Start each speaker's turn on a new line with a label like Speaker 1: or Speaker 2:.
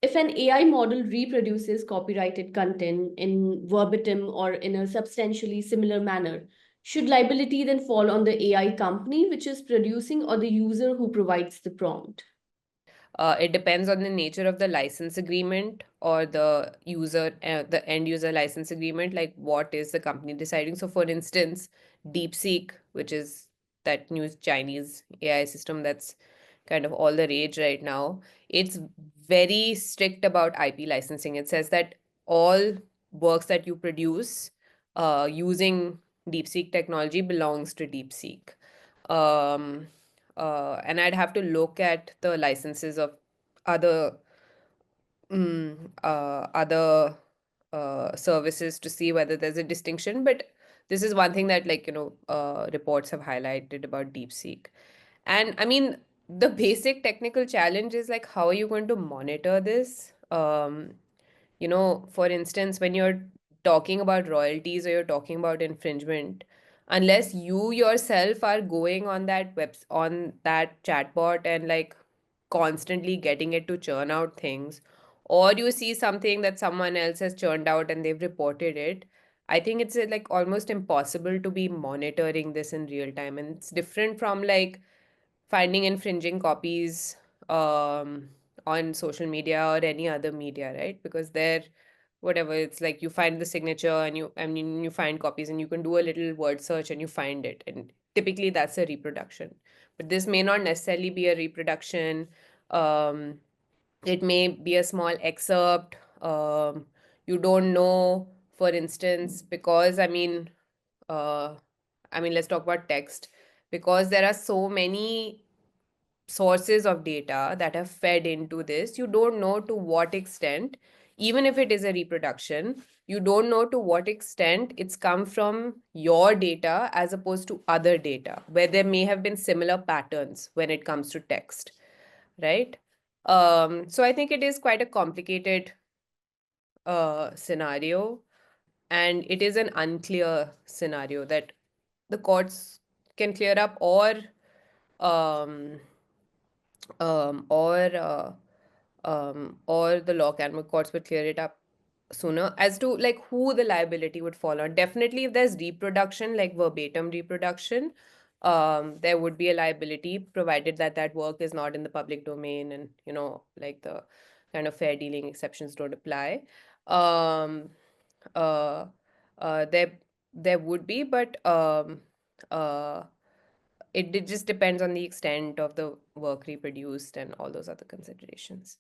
Speaker 1: if an AI model reproduces copyrighted content in verbatim or in a substantially similar manner, should liability then fall on the AI company which is producing or the user who provides the prompt?
Speaker 2: It depends on the nature of the license agreement or the end user license agreement, like what is the company deciding. So, for instance, DeepSeek, which is that new Chinese AI system that's kind of all the rage right now, it's very strict about IP licensing. It says that all works that you produce using DeepSeek technology belongs to DeepSeek. Um, and I'd have to look at the licenses of other other services to see whether there's a distinction. But this is one thing that, like, reports have highlighted about DeepSeek. And I mean, the basic technical challenge is like, how are you going to monitor this? For instance, when you're talking about royalties or you're talking about infringement, unless you yourself are going on on that chatbot and like constantly getting it to churn out things, or you see something that someone else has churned out and they've reported it, I think it's like almost impossible to be monitoring this in real time. And it's different from like finding infringing copies um, on social media or any other media, right? Because they're whatever, it's like you find the signature and you find copies and you can do a little word search and you find it. And typically that's a reproduction. But this may not necessarily be a reproduction. Um, it may be a small excerpt. You don't know, for instance, because let's talk about text, because there are so many sources of data that have fed into this. You don't know to what extent, even if it is a reproduction, you don't know to what extent it's come from your data as opposed to other data, where there may have been similar patterns when it comes to text, right? So I think it is quite a complicated scenario, and it is an unclear scenario that the courts can clear up, um, or the law can courts would clear it up sooner as to like who the liability would fall on. Definitely, if there's reproduction, like verbatim reproduction, there would be a liability provided that that work is not in the public domain, and like the kind of fair dealing exceptions don't apply. Um, uh, there would be, but uh, it just depends on the extent of the work reproduced and all those other considerations.